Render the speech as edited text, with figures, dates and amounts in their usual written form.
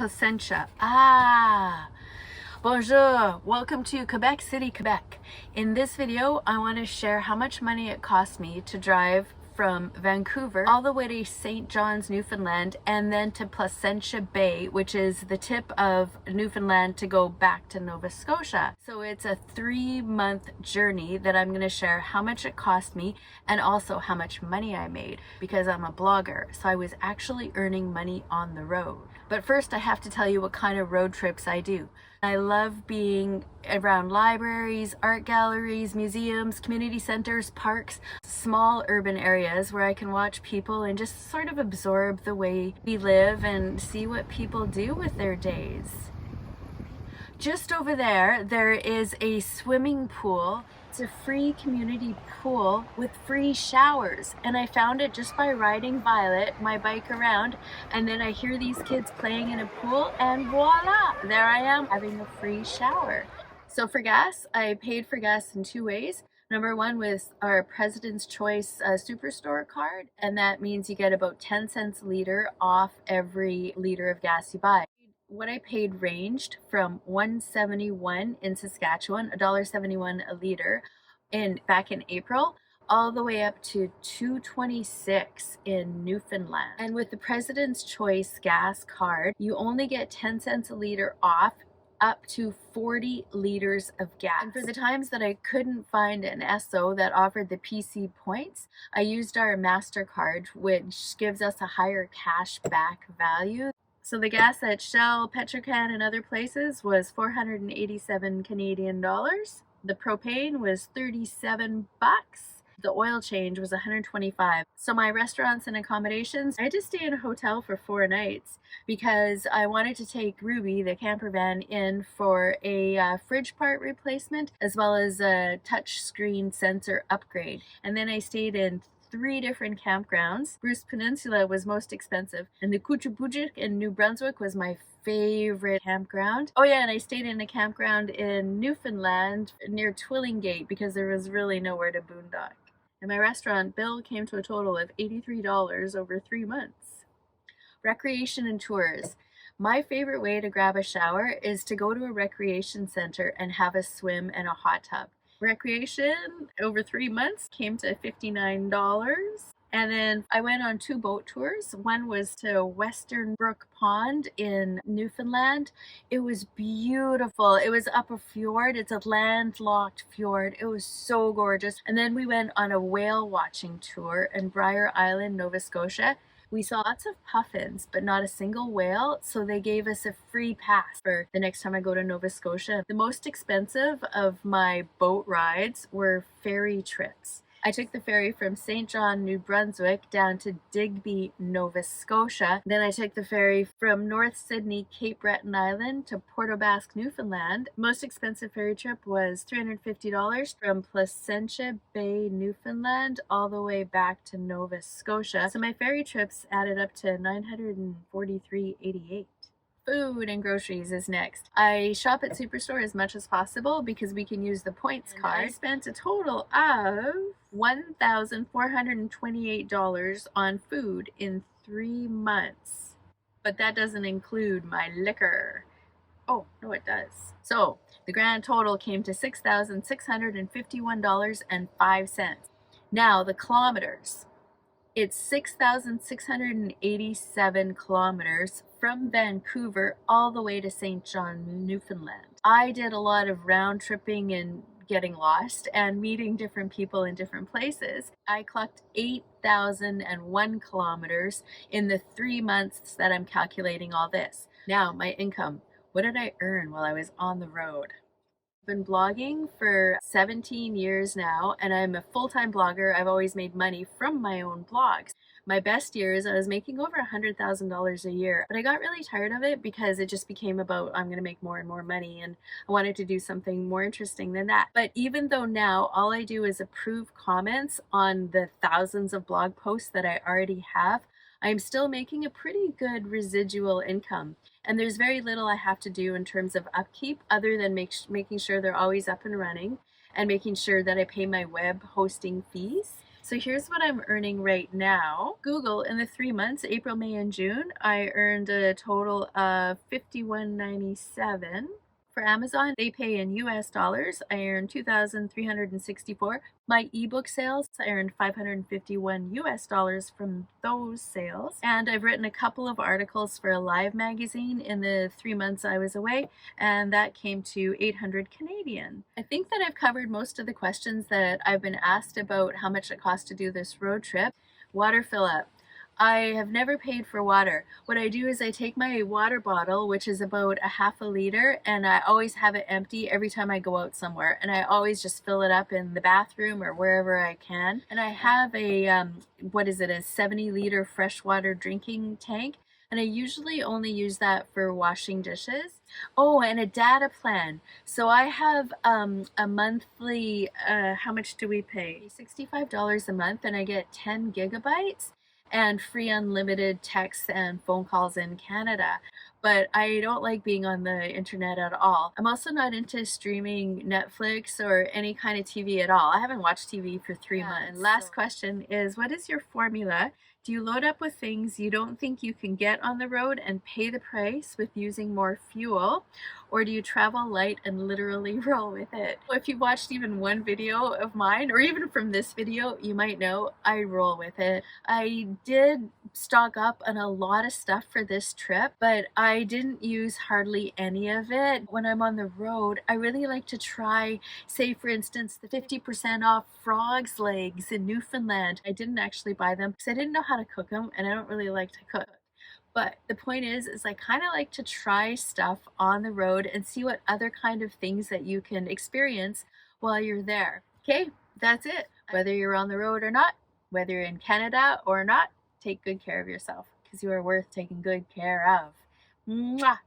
Placentia. Bonjour, welcome to Quebec City, Quebec. In this video, I want to share how much money it cost me to drive from Vancouver all the way to St. John's, Newfoundland, and then to Placentia Bay, which is the tip of Newfoundland to go back to Nova Scotia. So it's a 3-month journey that I'm going to share how much it cost me and also how much money I made, because I'm a blogger, so I was actually earning money on the road. But first I have to tell you what kind of road trips I do. I love being around libraries, art galleries, museums, community centers, parks, small urban areas where I can watch people and just sort of absorb the way we live and see what people do with their days. Just over there, there is a swimming pool. It's a free community pool with free showers, and I found it just by riding Violet, my bike, around, and then I hear these kids playing in a pool, and voila, there I am having a free shower. So for gas, I paid for gas in 2 ways. Number one was our President's Choice Superstore card, and that means you get about 10 cents a liter off every liter of gas you buy. What I paid ranged from $1.71 in Saskatchewan, $1.71 a liter back in April, all the way up to $2.26 in Newfoundland. And with the President's Choice gas card, you only get 10 cents a liter off up to 40 liters of gas. And for the times that I couldn't find an Esso that offered the PC points, I used our MasterCard, which gives us a higher cash back value. So the gas at Shell, Petrocan, and other places was 487 Canadian dollars. The propane was 37 bucks. The oil change was 125. So my restaurants and accommodations, I had to stay in a hotel for 4 nights because I wanted to take Ruby, the camper van, in for a fridge part replacement as well as a touch screen sensor upgrade. And then I stayed in 3 different campgrounds. Bruce Peninsula was most expensive, and the Kuchipujik in New Brunswick was my favorite campground. Oh yeah, and I stayed in a campground in Newfoundland near Twillingate because there was really nowhere to boondock. And my restaurant bill came to a total of $83 over 3 months. Recreation and tours. My favorite way to grab a shower is to go to a recreation center and have a swim and a hot tub. Recreation over 3 months came to $59. And then I went on 2 boat tours. One was to Western Brook Pond in Newfoundland. It was beautiful. It was up a fjord. It's a landlocked fjord. It was so gorgeous. And then we went on a whale watching tour in Brier Island, Nova Scotia. We saw lots of puffins, but not a single whale, so they gave us a free pass for the next time I go to Nova Scotia. The most expensive of my boat rides were ferry trips. I took the ferry from St. John, New Brunswick down to Digby, Nova Scotia. Then I took the ferry from North Sydney, Cape Breton Island to Port aux Basques, Newfoundland. Most expensive ferry trip was $350 from Placentia Bay, Newfoundland, all the way back to Nova Scotia. So my ferry trips added up to $943.88. Food and groceries is next. I shop at Superstore as much as possible because we can use the points card. I spent a total of $1,428 on food in 3 months. But that doesn't include my liquor. Oh, no, it does. So the grand total came to $6,651.05. Now the kilometers. It's 6,687 kilometers from Vancouver all the way to St. John, Newfoundland. I did a lot of round tripping and getting lost and meeting different people in different places. I clocked 8,001 kilometers in the 3 months that I'm calculating all this. Now, my income. What did I earn while I was on the road? I've been blogging for 17 years now, and I'm a full-time blogger. I've always made money from my own blogs. My best years, I was making over $100,000 a year, but I got really tired of it because it just became about I'm going to make more and more money, and I wanted to do something more interesting than that. But even though now all I do is approve comments on the thousands of blog posts that I already have, I'm still making a pretty good residual income. And there's very little I have to do in terms of upkeep other than making sure they're always up and running and making sure that I pay my web hosting fees. So here's what I'm earning right now. Google, in the 3 months, April, May, and June, I earned a total of $51.97. For Amazon, they pay in US dollars. I earned 2,364. My ebook sales, I earned 551 US dollars from those sales. And I've written a couple of articles for a live magazine in the 3 months I was away, and that came to 800 Canadian. I think that I've covered most of the questions that I've been asked about how much it costs to do this road trip. Water fill up. I have never paid for water. What I do is I take my water bottle, which is about a half a liter, and I always have it empty every time I go out somewhere. And I always just fill it up in the bathroom or wherever I can. And I have a, a 70-liter freshwater drinking tank. And I usually only use that for washing dishes. Oh, and a data plan. So I have a monthly, how much do we pay? $65 a month, and I get 10 gigabytes and free unlimited texts and phone calls in Canada. But I don't like being on the internet at all. I'm also not into streaming Netflix or any kind of TV at all. I haven't watched TV for 3 months. And last question is, what is your formula? Do you load up with things you don't think you can get on the road and pay the price with using more fuel? Or do you travel light and literally roll with it? If you've watched even one video of mine, or even from this video, you might know I roll with it. I did stock up on a lot of stuff for this trip, but I didn't use hardly any of it. When I'm on the road, I really like to try, say for instance, the 50% off frogs legs in Newfoundland. I didn't actually buy them because I didn't know how to cook them, and I don't really like to cook. But the point is I kind of like to try stuff on the road and see what other kind of things that you can experience while you're there. Okay, that's it. Whether you're on the road or not, whether you're in Canada or not, take good care of yourself because you are worth taking good care of. Mwah!